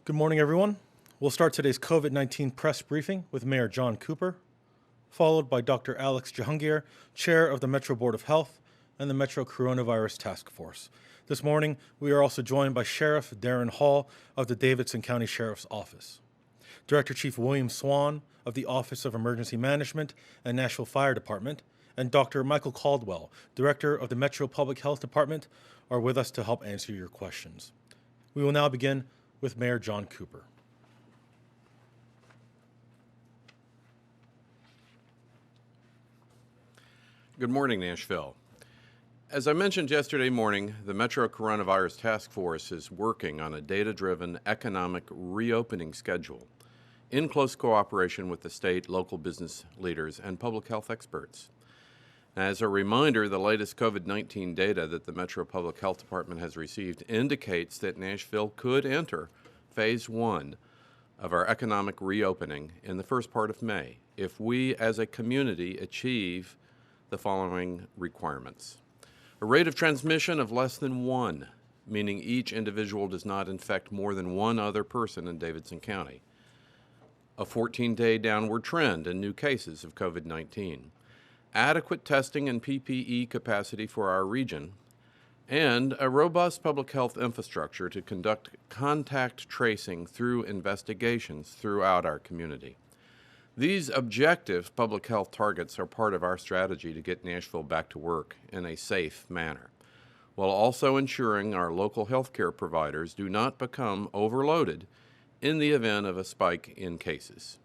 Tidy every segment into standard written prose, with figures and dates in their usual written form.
Good morning, everyone. We'll start today's COVID-19 press briefing with Mayor John Cooper, followed by Dr. Alex Jahangir, Chair of the Metro Board of Health and the Metro Coronavirus Task Force. This morning, we are also joined by Sheriff Darren Hall of the Davidson County Sheriff's Office, Director Chief William Swan of the Office of Emergency Management and Nashville Fire Department, and Dr. Michael Caldwell, Director of the Metro Public Health Department, are with us to help answer your questions. We will now begin with Mayor John Cooper. Good morning, Nashville. As I mentioned yesterday morning, the Metro Coronavirus Task Force is working on a data-driven economic reopening schedule in close cooperation with the state, local business leaders, and public health experts. As a reminder, the latest COVID-19 data that the Metro Public Health Department has received indicates that Nashville could enter Phase 1 of our economic reopening in the first part of May if we as a community achieve the following requirements. A rate of transmission of less than 1, meaning each individual does not infect more than one other person in Davidson County. A 14-day downward trend in new cases of COVID-19. Adequate testing and PPE capacity for our region, and a robust public health infrastructure to conduct contact tracing through investigations throughout our community. These objective public health targets are part of our strategy to get Nashville back to work in a safe manner, while also ensuring our local healthcare providers do not become overloaded in the event of a spike in cases.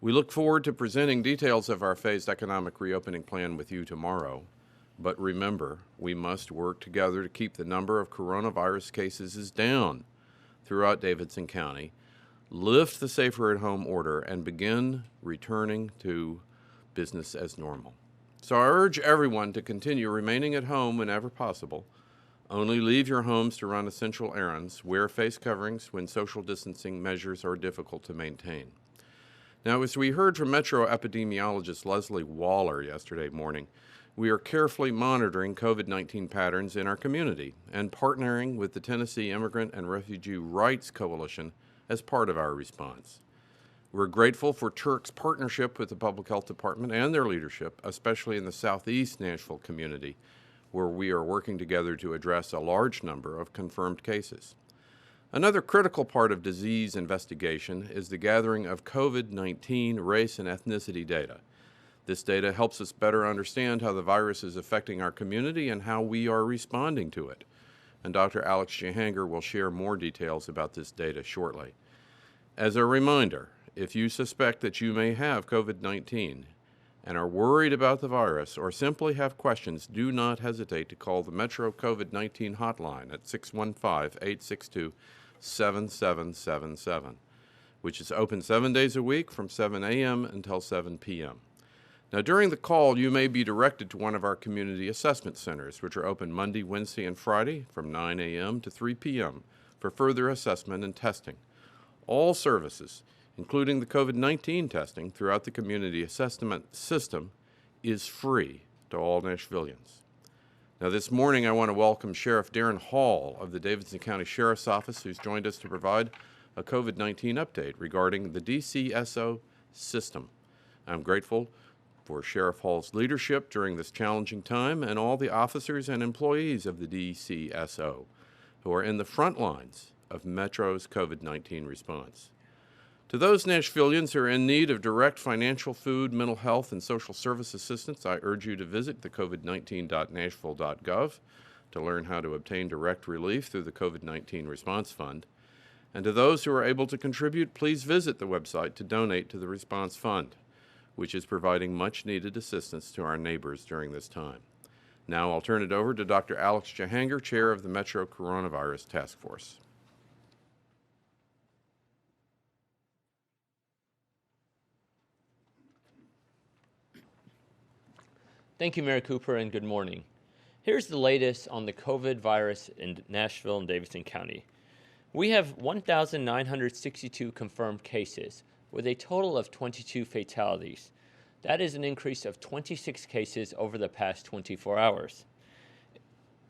We look forward to presenting details of our phased economic reopening plan with you tomorrow. But remember, we must work together to keep the number of coronavirus cases down throughout Davidson County, lift the safer at home order, and begin returning to business as normal. So I urge everyone to continue remaining at home whenever possible. Only leave your homes to run essential errands. Wear face coverings when social distancing measures are difficult to maintain. Now, as we heard from Metro epidemiologist Leslie Waller yesterday morning, we are carefully monitoring COVID-19 patterns in our community and partnering with the Tennessee Immigrant and Refugee Rights Coalition as part of our response. We're grateful for TURC's partnership with the Public Health Department and their leadership, especially in the Southeast Nashville community, where we are working together to address a large number of confirmed cases. Another critical part of disease investigation is the gathering of COVID-19 race and ethnicity data. This data helps us better understand how the virus is affecting our community and how we are responding to it. And Dr. Alex Jahangir will share more details about this data shortly. As a reminder, if you suspect that you may have COVID-19 and are worried about the virus or simply have questions, do not hesitate to call the Metro COVID-19 hotline at 615-862-7777, which is open 7 days a week from 7 a.m. until 7 p.m. Now, during the call, you may be directed to one of our community assessment centers, which are open Monday, Wednesday, and Friday from 9 a.m. to 3 p.m. for further assessment and testing. All services, including the COVID-19 testing throughout the community assessment system, is free to all Nashvillians. Now, this morning, I want to welcome Sheriff Darren Hall of the Davidson County Sheriff's Office, who's joined us to provide a COVID-19 update regarding the DCSO system. I'm grateful for Sheriff Hall's leadership during this challenging time and all the officers and employees of the DCSO who are in the front lines of Metro's COVID-19 response. To those Nashvillians who are in need of direct financial, food, mental health, and social service assistance, I urge you to visit the covid19.nashville.gov to learn how to obtain direct relief through the COVID-19 Response Fund. And to those who are able to contribute, please visit the website to donate to the Response Fund, which is providing much-needed assistance to our neighbors during this time. Now I'll turn it over to Dr. Alex Jahangir, Chair of the Metro Coronavirus Task Force. Thank you, Mayor Cooper, and good morning. Here's the latest on the COVID virus in Nashville and Davidson County. We have 1,962 confirmed cases, with a total of 22 fatalities. That is an increase of 26 cases over the past 24 hours.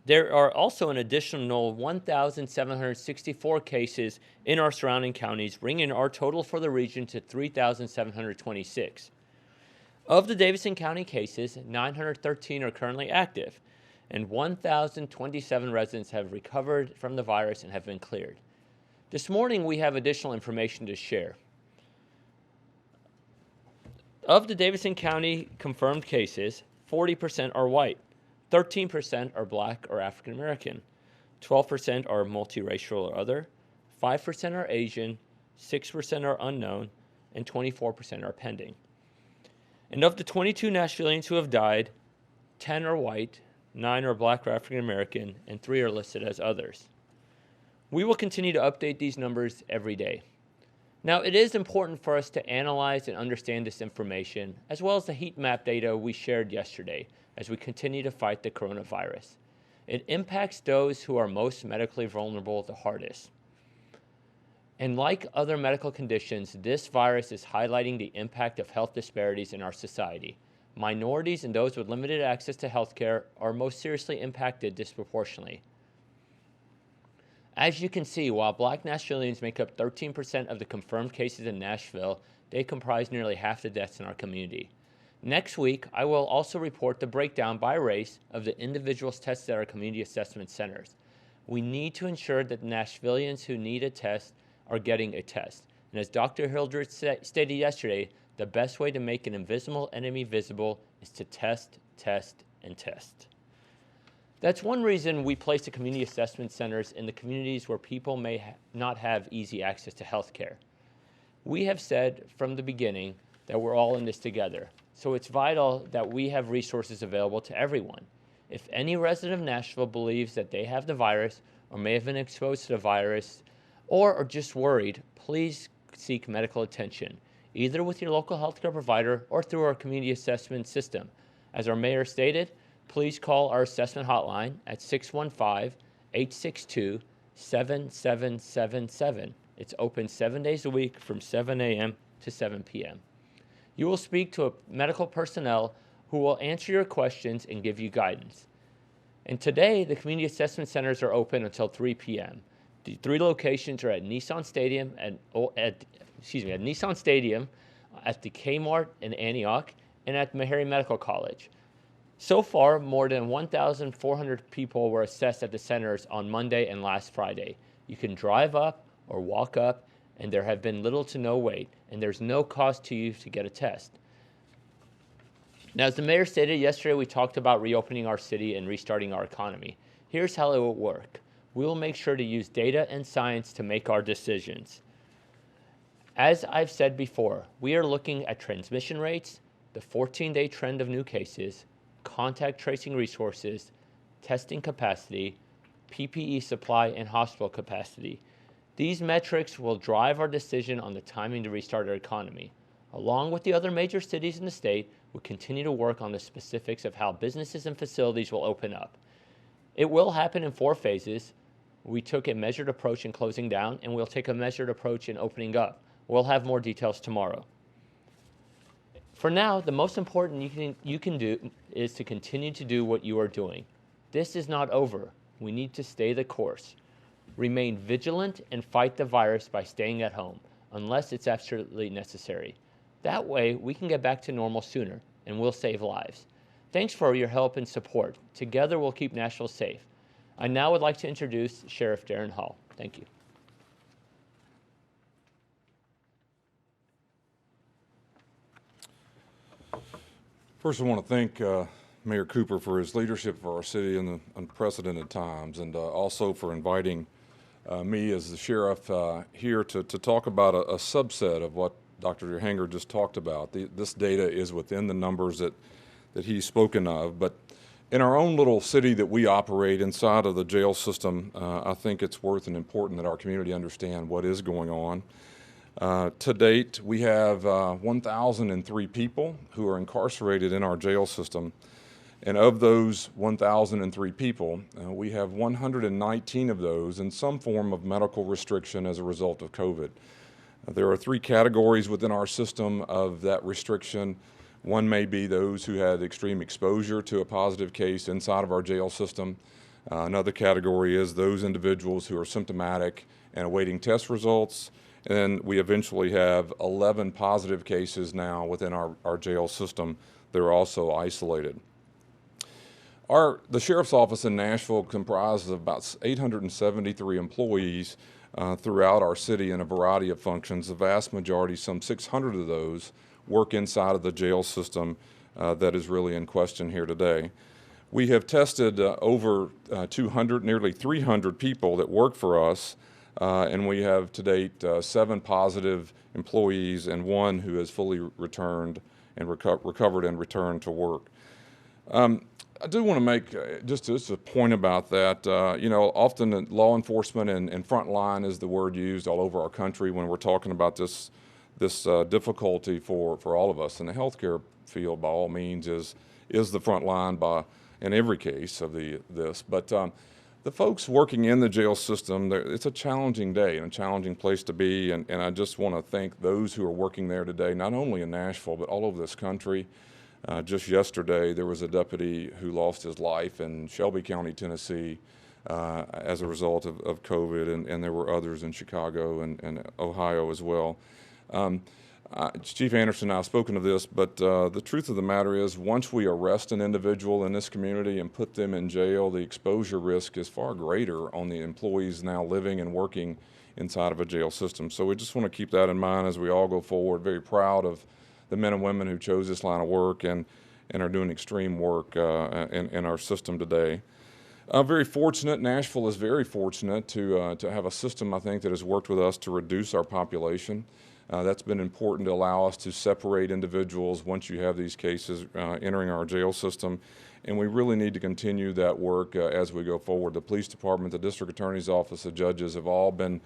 There are also an additional 1,764 cases in our surrounding counties, bringing our total for the region to 3,726. Of the Davidson County cases, 913 are currently active, and 1,027 residents have recovered from the virus and have been cleared. This morning, we have additional information to share. Of the Davidson County confirmed cases, 40% are white, 13% are Black or African American, 12% are multiracial or other, 5% are Asian, 6% are unknown, and 24% are pending. And of the 22 Nashvillians who have died, 10 are white, 9 are Black or African American, and 3 are listed as others. We will continue to update these numbers every day. Now, it is important for us to analyze and understand this information, as well as the heat map data we shared yesterday, as we continue to fight the coronavirus. It impacts those who are most medically vulnerable the hardest. And like other medical conditions, this virus is highlighting the impact of health disparities in our society. Minorities and those with limited access to health care are most seriously impacted disproportionately. As you can see, while Black Nashvillians make up 13% of the confirmed cases in Nashville, they comprise nearly half the deaths in our community. Next week, I will also report the breakdown by race of the individuals tested at our community assessment centers. We need to ensure that the Nashvillians who need a test are getting a test. And as Dr. Hildreth stated yesterday, the best way to make an invisible enemy visible is to test, test, and test. That's one reason we place the community assessment centers in the communities where people may not have easy access to health care. We have said from the beginning that we're all in this together, so it's vital that we have resources available to everyone. If any resident of Nashville believes that they have the virus or may have been exposed to the virus or are just worried, please seek medical attention, either with your local healthcare provider or through our community assessment system. As our mayor stated, please call our assessment hotline at 615-862-7777. It's open 7 days a week from 7 a.m. to 7 p.m. You will speak to a medical personnel who will answer your questions and give you guidance. And today, the community assessment centers are open until 3 p.m. The 3 locations are at Nissan Stadium, at Nissan Stadium, at the Kmart in Antioch, and at Meharry Medical College. So far, more than 1,400 people were assessed at the centers on Monday and last Friday. You can drive up or walk up, and there have been little to no wait, and there's no cost to you to get a test. Now, as the mayor stated yesterday, we talked about reopening our city and restarting our economy. Here's how it will work. We will make sure to use data and science to make our decisions. As I've said before, we are looking at transmission rates, the 14-day trend of new cases, contact tracing resources, testing capacity, PPE supply, and hospital capacity. These metrics will drive our decision on the timing to restart our economy. Along with the other major cities in the state, we'll continue to work on the specifics of how businesses and facilities will open up. It will happen in 4 phases. We took a measured approach in closing down, and we'll take a measured approach in opening up. We'll have more details tomorrow. For now, the most important you can do is to continue to do what you are doing. This is not over. We need to stay the course. Remain vigilant and fight the virus by staying at home, unless it's absolutely necessary. That way, we can get back to normal sooner, and we'll save lives. Thanks for your help and support. Together, we'll keep Nashville safe. I now would like to introduce Sheriff Darren Hall. Thank you. First, I want to thank Mayor Cooper for his leadership for our city in the unprecedented times, and also for inviting me as the sheriff here to talk about a subset of what Dr. Hanger just talked about. This data is within the numbers that he's spoken of, but in our own little city that we operate inside of the jail system, I think it's worth and important that our community understand what is going on. To date, we have 1,003 people who are incarcerated in our jail system. And of those 1,003 people, we have 119 of those in some form of medical restriction as a result of COVID. There are 3 categories within our system of that restriction. One may be those who had extreme exposure to a positive case inside of our jail system. Another category is those individuals who are symptomatic and awaiting test results. And we eventually have 11 positive cases now within our jail system that are also isolated. The Sheriff's Office in Nashville comprises of about 873 employees throughout our city in a variety of functions. The vast majority, some 600 of those, work inside of the jail system that is really in question here today. We have tested over 200, nearly 300 people that work for us, and we have to date 7 positive employees and 1 who has fully returned and recovered and returned to work. I do want to make just a point about that. Often law enforcement and frontline is the word used all over our country when we're talking about this difficulty for all of us. And the healthcare field, by all means, is the front line in every case of this. But the folks working in the jail system, it's a challenging day and a challenging place to be. And I just want to thank those who are working there today, not only in Nashville, but all over this country. Just yesterday, there was a deputy who lost his life in Shelby County, Tennessee, as a result of COVID, and there were others in Chicago and Ohio as well. Chief Anderson and I have spoken of this, but the truth of the matter is once we arrest an individual in this community and put them in jail, the exposure risk is far greater on the employees now living and working inside of a jail system. So we just want to keep that in mind as we all go forward. Very proud of the men and women who chose this line of work and are doing extreme work in our system today. Very fortunate, Nashville is very fortunate to have a system, I think, that has worked with us to reduce our population. That's been important to allow us to separate individuals once you have these cases entering our jail system. And we really need to continue that work as we go forward. The police department, the district attorney's office, the judges have all been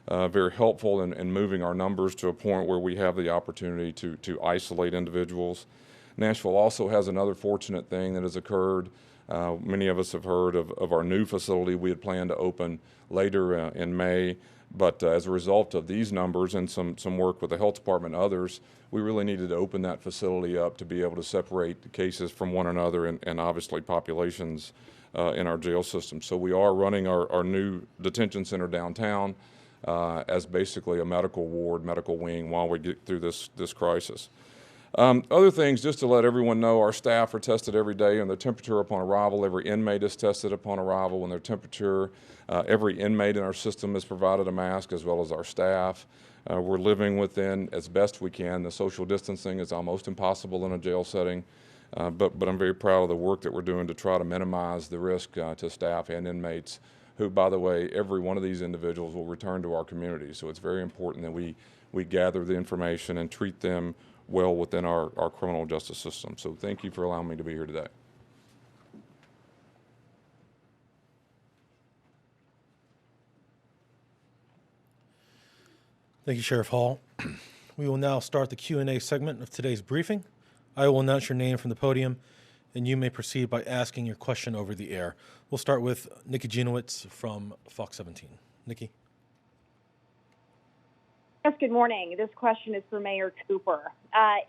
very helpful in moving our numbers to a point where we have the opportunity to isolate individuals. Nashville also has another fortunate thing that has occurred. Many of us have heard of our new facility we had planned to open later in May. But as a result of these numbers and some work with the health department and others, we really needed to open that facility up to be able to separate the cases from one another and obviously populations in our jail system. So we are running our new detention center downtown as basically a medical ward, medical wing while we get through this crisis. Other things, just to let everyone know, our staff are tested every day on their temperature upon arrival. Every inmate is tested upon arrival on their temperature. Every inmate in our system is provided a mask, as well as our staff. We're living within, as best we can, the social distancing is almost impossible in a jail setting. But I'm very proud of the work that we're doing to try to minimize the risk to staff and inmates, who, by the way, every one of these individuals will return to our community. So it's very important that we gather the information and treat them well within our criminal justice system. So thank you for allowing me to be here today. Thank you, Sheriff Hall. We will now start the Q&A segment of today's briefing. I will announce your name from the podium, and you may proceed by asking your question over the air. We'll start with Nikki Genowitz from Fox 17. Nikki. Yes, good morning. This question is for Mayor Cooper.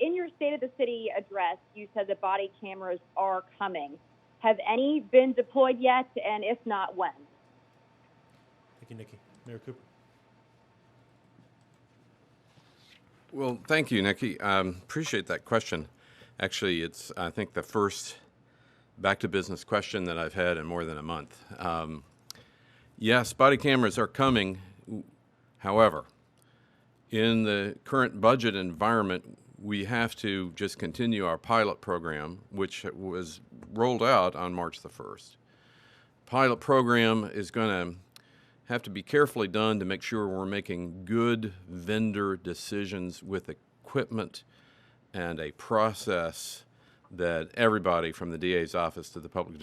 In your State of the City address, you said that body cameras are coming. Have any been deployed yet, and if not, when? Thank you, Nikki. Mayor Cooper. Well, thank you, Nikki. Appreciate that question. Actually, it's, I think, the first back-to-business question that I've had in more than a month. Yes, body cameras are coming. However, in the current budget environment, we have to just continue our pilot program, which was rolled out on March the 1st. Pilot program is going to have to be carefully done to make sure we're making good vendor decisions with equipment and a process that everybody from the DA's office to the public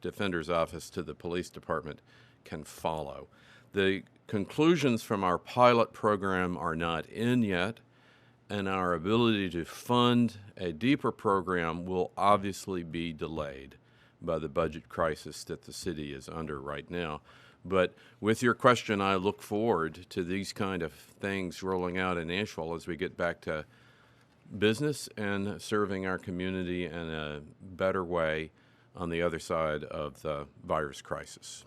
defender's office to the police department can follow. The conclusions from our pilot program are not in yet, and our ability to fund a deeper program will obviously be delayed by the budget crisis that the city is under right now. But with your question, I look forward to these kind of things rolling out in Nashville as we get back to business and serving our community in a better way on the other side of the virus crisis.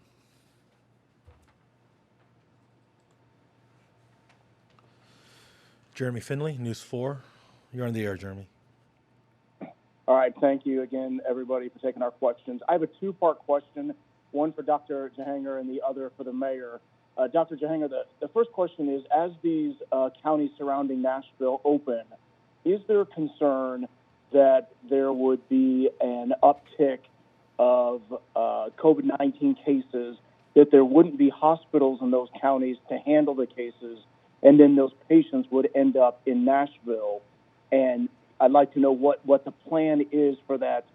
Jeremy Finley, News 4. You're on the air, Jeremy. All right, thank you again, everybody, for taking our questions. I have a two-part question, one for Dr. Jahangir and the other for the mayor. Dr. Jahangir, the first question is, as these counties surrounding Nashville open, is there concern that there would be an uptick of COVID-19 cases, that there wouldn't be hospitals in those counties to handle the cases, and then those patients would end up in Nashville? And I'd like to know what the plan is for that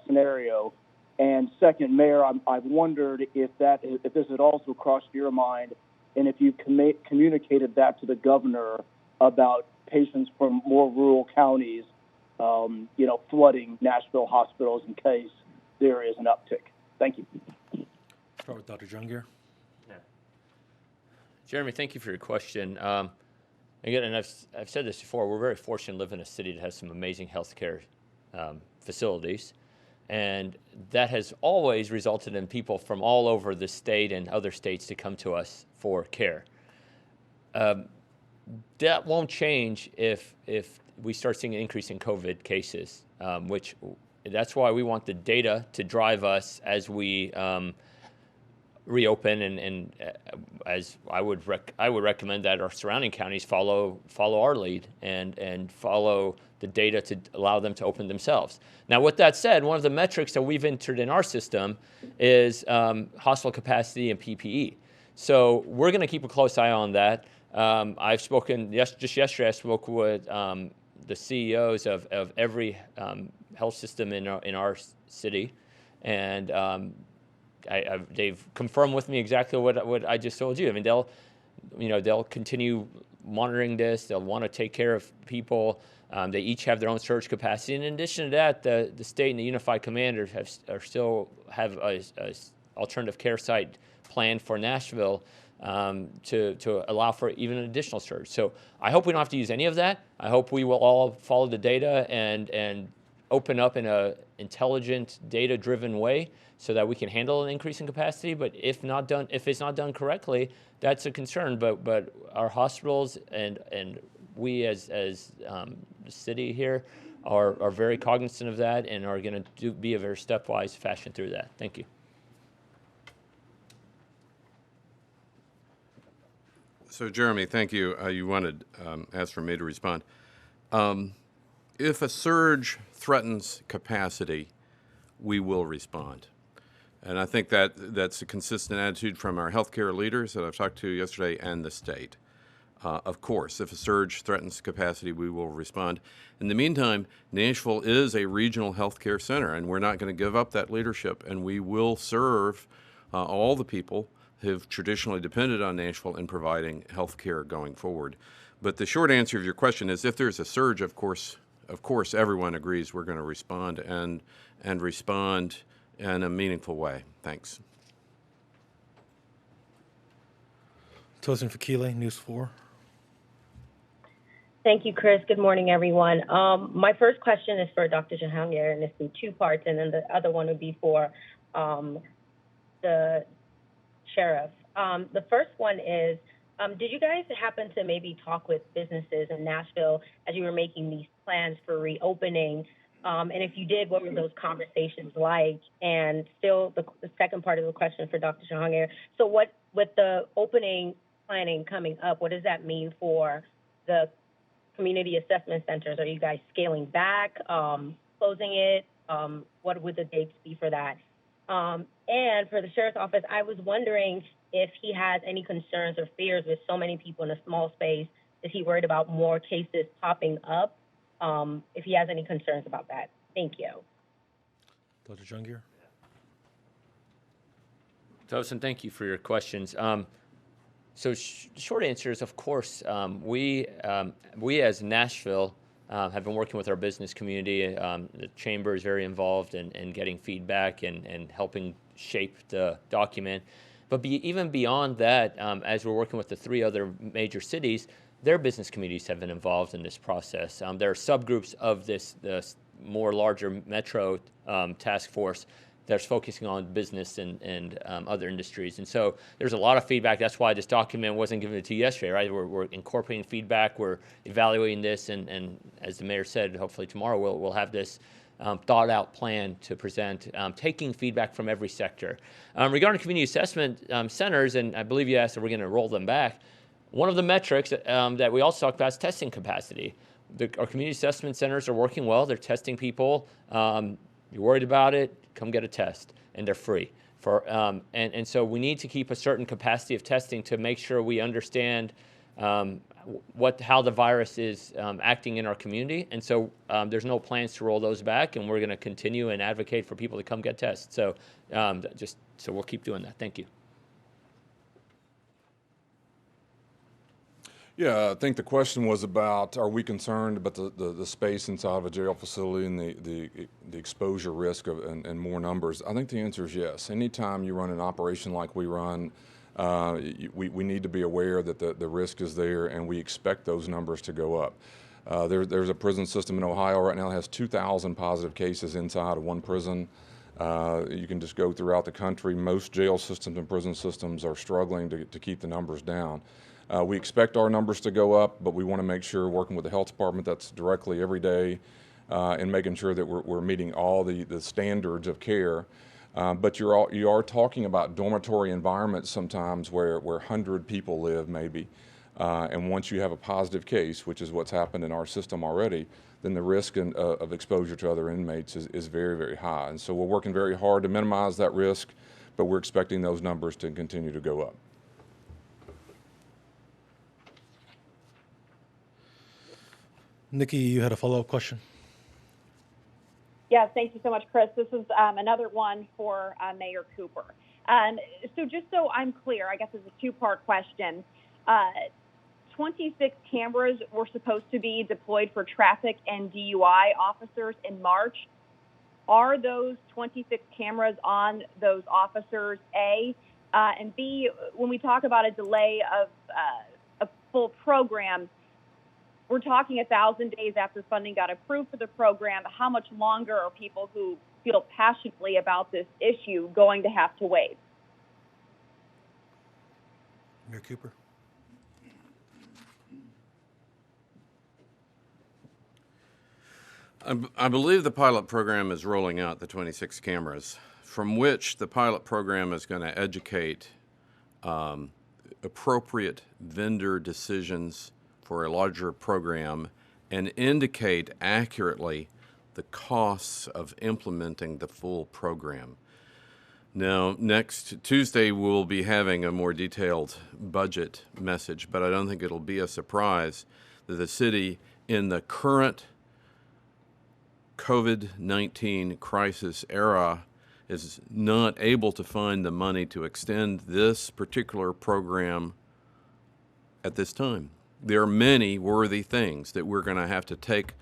scenario. And second, Mayor, I've wondered if this had also crossed your mind, and if you communicated that to the governor about patients from more rural counties, flooding Nashville hospitals in case there is an uptick. Thank you. Start with Dr. Jahangir. Yeah. Jeremy, thank you for your question. Again, and I've said this before, we're very fortunate to live in a city that has some amazing healthcare facilities. And that has always resulted in people from all over the state and other states to come to us for care. That won't change if we start seeing an increase in COVID cases, which that's why we want the data to drive us as we reopen, and as I would recommend that our surrounding counties follow our lead and follow the data to allow them to open themselves. Now, with that said, one of the metrics that we've entered in our system is hospital capacity and PPE. So we're going to keep a close eye on that. I've spoken just yesterday. I spoke with the CEOs of every health system in our city, and they've confirmed with me exactly what I just told you. I mean, they'll continue monitoring this. They'll want to take care of people. They each have their own surge capacity. And in addition to that, the state and the unified commanders still have a alternative care site planned for Nashville to allow for even an additional surge. So I hope we don't have to use any of that. I hope we will all follow the data and open up in an intelligent, data-driven way so that we can handle an increase in capacity. But if it's not done correctly, that's a concern. But our hospitals and we as the city here are very cognizant of that and are going to be a very stepwise fashion through that. Thank you. So, Jeremy, thank you. You wanted asked for me to respond. If a surge threatens capacity, we will respond. And I think that's a consistent attitude from our healthcare leaders that I've talked to yesterday and the state. Of course, if a surge threatens capacity, we will respond. In the meantime, Nashville is a regional healthcare center, and we're not going to give up that leadership, and we will serve all the people who've traditionally depended on Nashville in providing health care going forward. But the short answer of your question is, if there's a surge, of course, everyone agrees we're going to respond and respond in a meaningful way. Thanks. Tosin Fakile, News 4. Thank you, Chris. Good morning, everyone. My first question is for Dr. Jahangir, and it's in two parts, and then the other one would be for the sheriff. The first one is, did you guys happen to maybe talk with businesses in Nashville as you were making these plans for reopening? And if you did, what were those conversations like? And still, the second part of the question for Dr. Jahangir. So with the opening planning coming up, what does that mean for the community assessment centers? Are you guys scaling back, closing it? What would the dates be for that? And for the sheriff's office, I was wondering if he has any concerns or fears with so many people in a small space. Is he worried about more cases popping up? If he has any concerns about that. Thank you. Dr. Jahangir. Tosin, thank you for your questions. So the short answer is, of course, we as Nashville have been working with our business community. The chamber is very involved in getting feedback and helping shape the document. But even beyond that, as we're working with the three other major cities, their business communities have been involved in this process. There are subgroups of the more larger metro task force that's focusing on business and other industries. And so there's a lot of feedback. That's why this document wasn't given to you yesterday, right? We're incorporating feedback. We're evaluating this. And as the mayor said, hopefully tomorrow we'll have this thought out plan to present, taking feedback from every sector. Regarding community assessment centers, and I believe you asked if we're going to roll them back, one of the metrics that we also talked about is testing capacity. Our community assessment centers are working well. They're testing people. You're worried about it, come get a test, and they're free. And so we need to keep a certain capacity of testing to make sure we understand how the virus is acting in our community. And so there's no plans to roll those back, and we're going to continue and advocate for people to come get tests. So so we'll keep doing that. Thank you. Yeah, I think the question was about, are we concerned about the space inside of a jail facility and the exposure risk and more numbers? I think the answer is yes. Anytime you run an operation like we run, we need to be aware that the risk is there, and we expect those numbers to go up. There's a prison system in Ohio right now that has 2,000 positive cases inside of one prison. You can just go throughout the country. Most jail systems and prison systems are struggling to keep the numbers down. We expect our numbers to go up, but we want to make sure, working with the health department, that's directly every day, and making sure that we're meeting all the standards of care. But you are talking about dormitory environments sometimes where 100 people live maybe. And once you have a positive case, which is what's happened in our system already, then the risk of exposure to other inmates is very, very high. And so we're working very hard to minimize that risk, but we're expecting those numbers to continue to go up. Nikki, you had a follow-up question? Yes, thank you so much, Chris. This is another one for Mayor Cooper. So just so I'm clear, I guess it's a two-part question. 26 cameras were supposed to be deployed for traffic and DUI officers in March. Are those 26 cameras on those officers, A? And B, when we talk about a delay of a full program, we're talking 1,000 days after funding got approved for the program. How much longer are people who feel passionately about this issue going to have to wait? Mayor Cooper. I believe the pilot program is rolling out the 26 cameras, from which the pilot program is going to educate appropriate vendor decisions for a larger program and indicate accurately the costs of implementing the full program. Now, next Tuesday, we'll be having a more detailed budget message, but I don't think it'll be a surprise that the city, in the current COVID-19 crisis era, is not able to find the money to extend this particular program at this time. There are many worthy things that we're going to have to take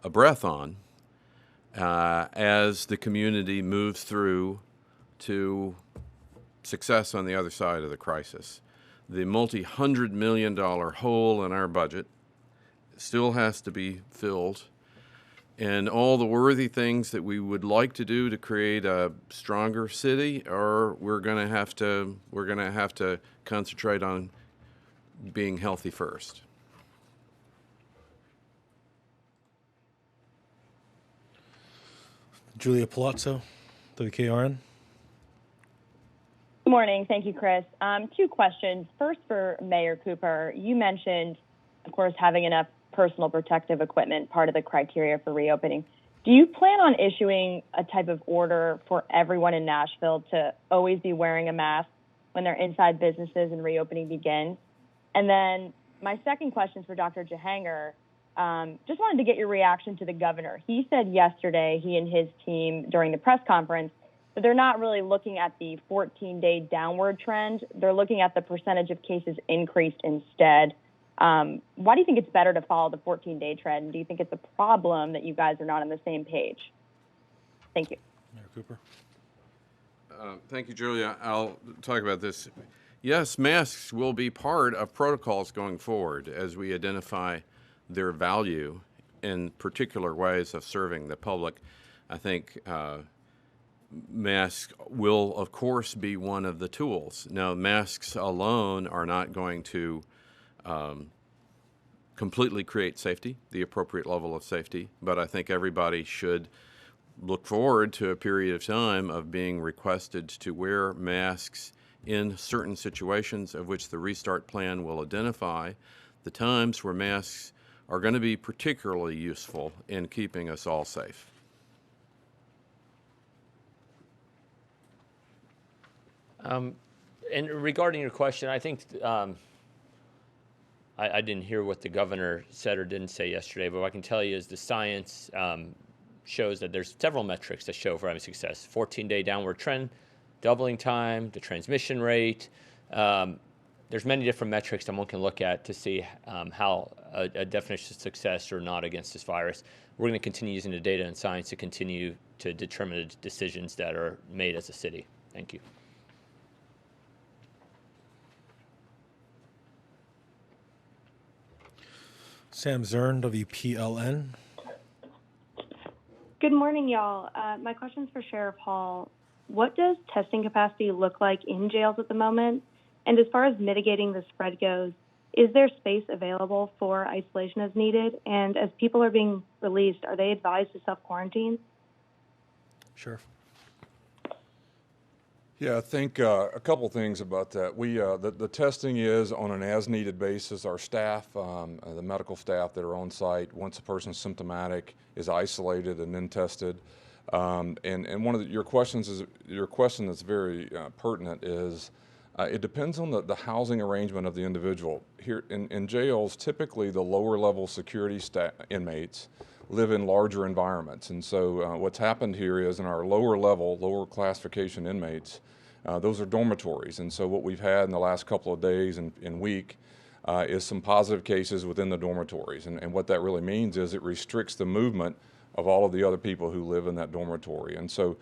a breath on as the community moves through to success on the other side of the crisis. The multi-$100 million hole in our budget still has to be filled, and all the worthy things that we would like to do to create a stronger city, or we're going to have to concentrate on being healthy first. Julia Palazzo, WKRN. Good morning. Thank you, Chris. Two questions. First, for Mayor Cooper, you mentioned, of course, having enough personal protective equipment, part of the criteria for reopening. Do you plan on issuing a type of order for everyone in Nashville to always be wearing a mask when they're inside businesses and reopening begins? And then my second question is for Dr. Jahanger. Just wanted to get your reaction to the governor. He said yesterday, he and his team during the press conference, that they're not really looking at the 14-day downward trend. They're looking at the percentage of cases increased instead. Why do you think it's better to follow the 14-day trend? Do you think it's a problem that you guys are not on the same page? Thank you. Mayor Cooper. Thank you, Julia. I'll talk about this. Yes, masks will be part of protocols going forward as we identify their value in particular ways of serving the public. I think masks will, of course, be one of the tools. Now, masks alone are not going to completely create safety, the appropriate level of safety, but I think everybody should look forward to a period of time of being requested to wear masks in certain situations, of which the Restart Plan will identify the times where masks are going to be particularly useful in keeping us all safe. And regarding your question, I think I didn't hear what the governor said or didn't say yesterday, but what I can tell you is the science shows that there's several metrics that show for having success. 14-day downward trend, doubling time, the transmission rate. There's many different metrics that one can look at to see how a definition of success or not against this virus. We're going to continue using the data and science to continue to determine the decisions that are made as a city. Thank you. Sam Zern, WPLN. Good morning, y'all. My question is for Sheriff Hall. What does testing capacity look like in jails at the moment? And as far as mitigating the spread goes, is there space available for isolation as needed? And as people are being released, are they advised to self-quarantine? Sheriff. Yeah, I think a couple things about that. The testing is on an as-needed basis. Our staff, the medical staff that are on site, once a person's symptomatic, is isolated and then tested. And one of your question that's very pertinent is it depends on the housing arrangement of the individual. Here in jails, typically the lower level security inmates live in larger environments. And so what's happened here is in our lower classification inmates, those are dormitories. And so what we've had in the last couple of days and week is some positive cases within the dormitories. And what that really means is it restricts the movement of all of the other people who live in that dormitory. And so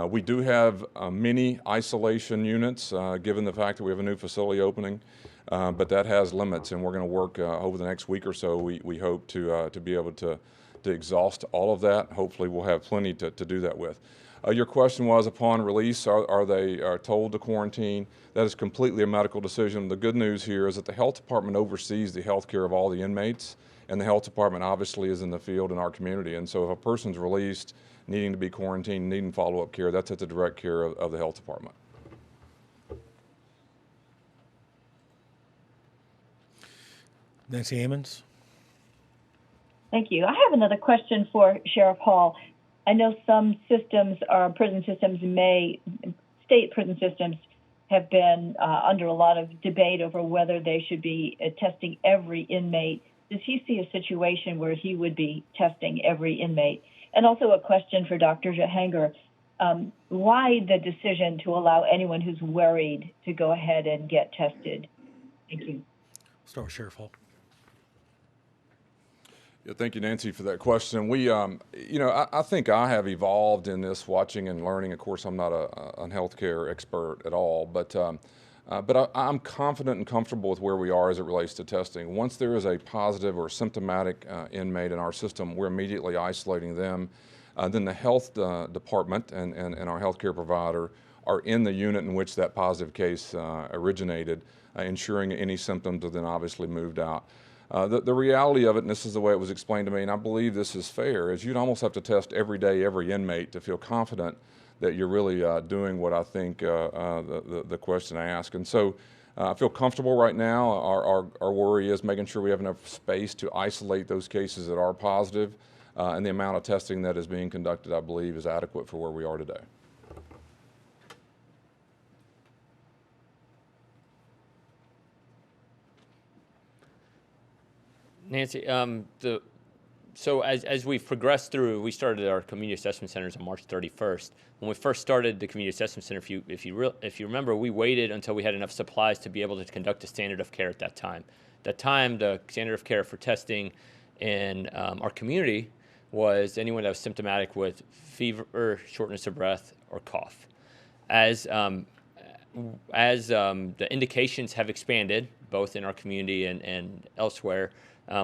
we do have many isolation units, given the fact that we have a new facility opening, but that has limits, and we're going to work over the next week or so. We hope to be able to exhaust all of that. Hopefully we'll have plenty to do that with. Your question was, upon release, are they told to quarantine? That is completely a medical decision. The good news here is that the health department oversees the health care of all the inmates, and the health department obviously is in the field in our community. And so if a person's released, needing to be quarantined, needing follow-up care, that's at the direct care of the health department. Nancy Amons. Thank you. I have another question for Sheriff Hall. I know some systems, prison systems, state prison systems have been under a lot of debate over whether they should be testing every inmate. Does he see a situation where he would be testing every inmate? And also a question for Dr. Jahangir. Why the decision to allow anyone who's worried to go ahead and get tested? Thank you. Start with Sheriff Hall. Yeah, thank you, Nancy, for that question. I think I have evolved in this, watching and learning. Of course, I'm not a healthcare expert at all, but I'm confident and comfortable with where we are as it relates to testing. Once there is a positive or symptomatic inmate in our system, we're immediately isolating them. Then the health department and our healthcare provider are in the unit in which that positive case originated, ensuring any symptoms are then obviously moved out. The reality of it, and this is the way it was explained to me, and I believe this is fair, is you'd almost have to test every day, every inmate to feel confident that you're really doing what I think the question asked. And so I feel comfortable right now. Our worry is making sure we have enough space to isolate those cases that are positive, and the amount of testing that is being conducted, I believe, is adequate for where we are today. Nancy, so as we've progressed through, we started our community assessment centers on March 31st. When we first started the community assessment center, if you remember, we waited until we had enough supplies to be able to conduct a standard of care at that time. At that time, the standard of care for testing in our community was anyone that was symptomatic with fever, shortness of breath, or cough. As as the indications have expanded, both in our community and elsewhere,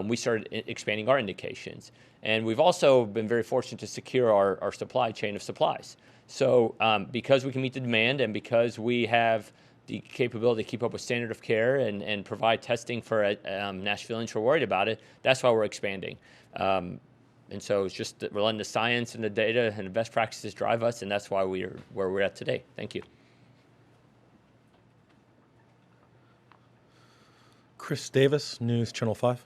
we started expanding our indications. And we've also been very fortunate to secure our supply chain of supplies. So because we can meet the demand and because we have the capability to keep up with standard of care and provide testing for Nashvilleians who are worried about it, that's why we're expanding. And so it's just that we're letting the science and the data and the best practices drive us, and that's why we're where we're at today. Thank you. Chris Davis, News Channel 5.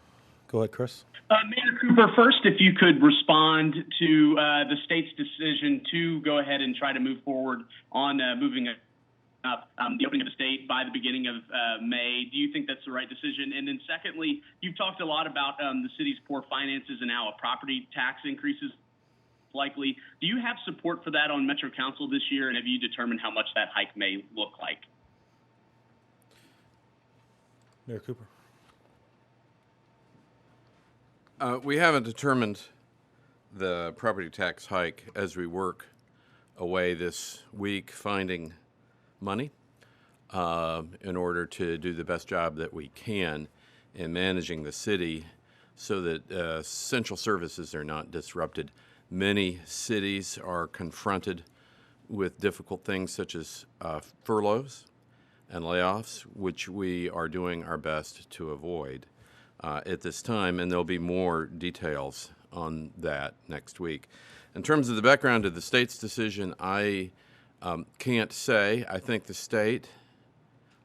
Go ahead, Chris. Mayor Cooper, first, if you could respond to the state's decision to go ahead and try to move forward on moving up the opening of the state by the beginning of May. Do you think that's the right decision? And then secondly, you've talked a lot about the city's poor finances and how a property tax increase is likely. Do you have support for that on Metro Council this year, and have you determined how much that hike may look like? Mayor Cooper. We haven't determined the property tax hike as we work away this week finding money in order to do the best job that we can in managing the city so that essential services are not disrupted. Many cities are confronted with difficult things such as furloughs and layoffs, which we are doing our best to avoid at this time, and there'll be more details on that next week. In terms of the background of the state's decision, I can't say. I think the state,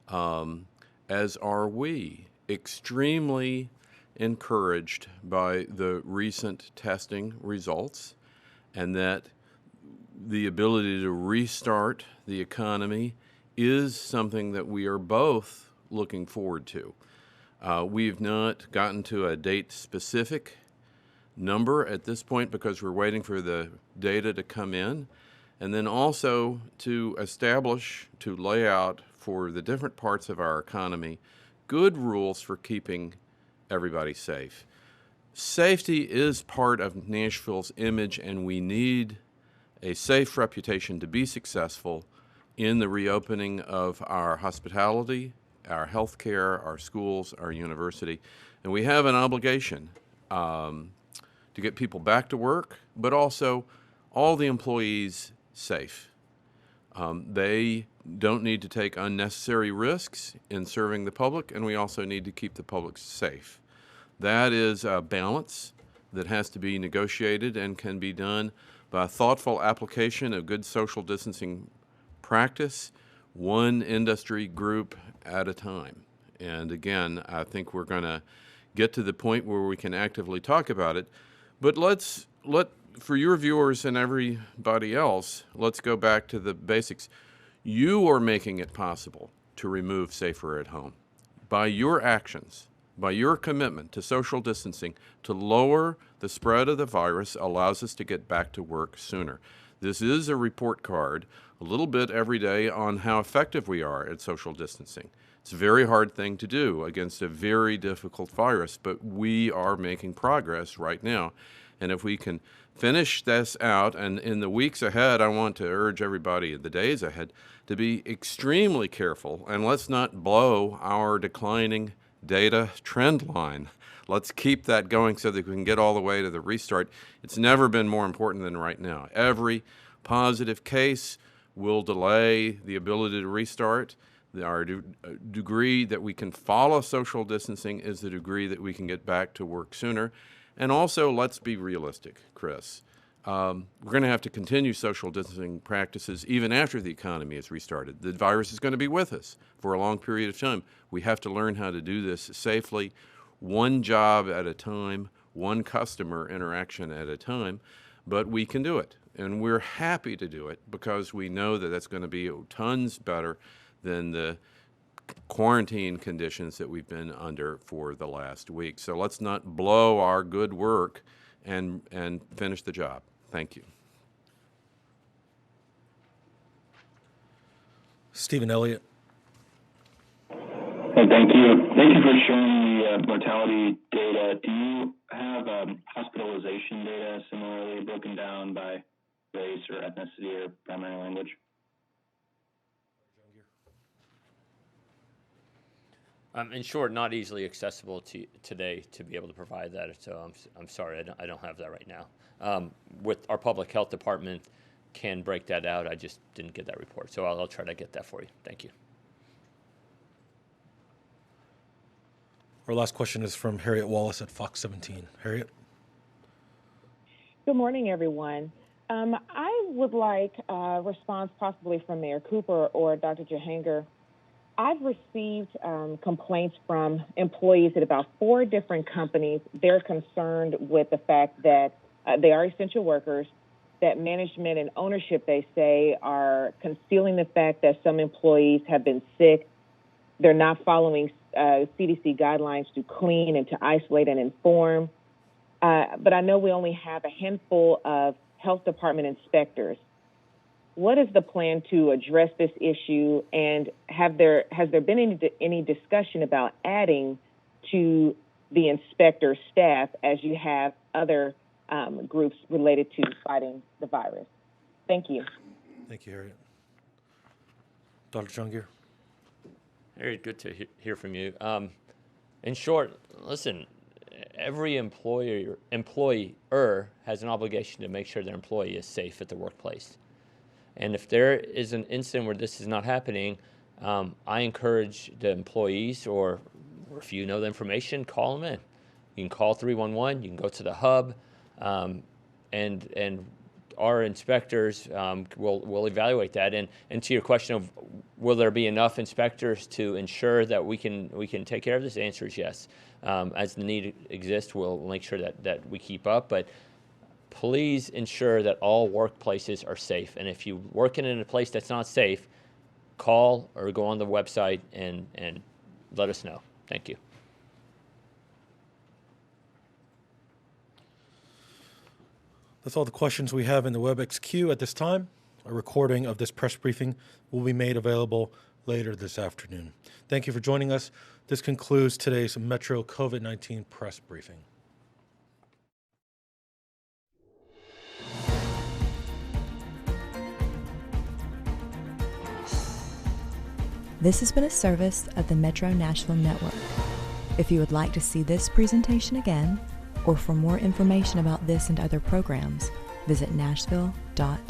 as are we, extremely encouraged by the recent testing results, and that the ability to restart the economy is something that we are both looking forward to. We've not gotten to a date-specific number at this point because we're waiting for the data to come in, and then also to establish, to lay out for the different parts of our economy, good rules for keeping everybody safe. Safety is part of Nashville's image, and we need a safe reputation to be successful in the reopening of our hospitality, our healthcare, our schools, our university. And we have an obligation to get people back to work, but also all the employees safe. They don't need to take unnecessary risks in serving the public, and we also need to keep the public safe. That is a balance that has to be negotiated and can be done by a thoughtful application of good social distancing practice, one industry group at a time. And again, I think we're going to get to the point where we can actively talk about it. But for your viewers and everybody else, let's go back to the basics. You are making it possible to remove safer at home by your actions, by your commitment to social distancing, to lower the spread of the virus allows us to get back to work sooner. This is a report card, a little bit every day on how effective we are at social distancing. It's a very hard thing to do against a very difficult virus, but we are making progress right now. And if we can finish this out, and in the weeks ahead, I want to urge everybody in the days ahead to be extremely careful, and let's not blow our declining data trend line. Let's keep that going so that we can get all the way to the restart. It's never been more important than right now. Every positive case will delay the ability to restart. Our degree that we can follow social distancing is the degree that we can get back to work sooner. And also, let's be realistic, Chris. We're going to have to continue social distancing practices even after the economy is restarted. The virus is going to be with us for a long period of time. We have to learn how to do this safely, one job at a time, one customer interaction at a time, but we can do it. And we're happy to do it because we know that that's going to be tons better than the quarantine conditions that we've been under for the last week. So let's not blow our good work and finish the job. Thank you. Stephen Elliott. Hey, thank you. Thank you for sharing the mortality data. Do you have hospitalization data similarly broken down by race or ethnicity or primary language? In short, not easily accessible today to be able to provide that. So I'm sorry, I don't have that right now. With our public health department can break that out. I just didn't get that report. So I'll try to get that for you. Thank you. Our last question is from Harriet Wallace at Fox 17. Harriet? Good morning, everyone. I would like a response possibly from Mayor Cooper or Dr. Jahangir. I've received complaints from employees at about 4 different companies. They're concerned with the fact that they are essential workers, that management and ownership, they say, are concealing the fact that some employees have been sick. They're not following CDC guidelines to clean and to isolate and inform. But I know we only have a handful of health department inspectors. What is the plan to address this issue, and has there been any discussion about adding to the inspector staff as you have other groups related to fighting the virus? Thank you. Thank you, Harriet. Dr. Jahangir? Very good to hear from you. In short, listen, every employer has an obligation to make sure their employee is safe at the workplace. And if there is an incident where this is not happening, I encourage the employees, or if you know the information, call them in. You can call 311, you can go to the hub, and our inspectors will evaluate that. And to your question of will there be enough inspectors to ensure that we can take care of this, the answer is yes. As the need exists, we'll make sure that we keep up. But please ensure that all workplaces are safe. And if you're working in a place that's not safe, call or go on the website and let us know. Thank you. That's all the questions we have in the WebEx queue at this time. A recording of this press briefing will be made available later this afternoon. Thank you for joining us. This concludes today's Metro COVID-19 press briefing. This has been a service of the Metro Nashville Network. If you would like to see this presentation again, or for more information about this and other programs, visit nashville.org.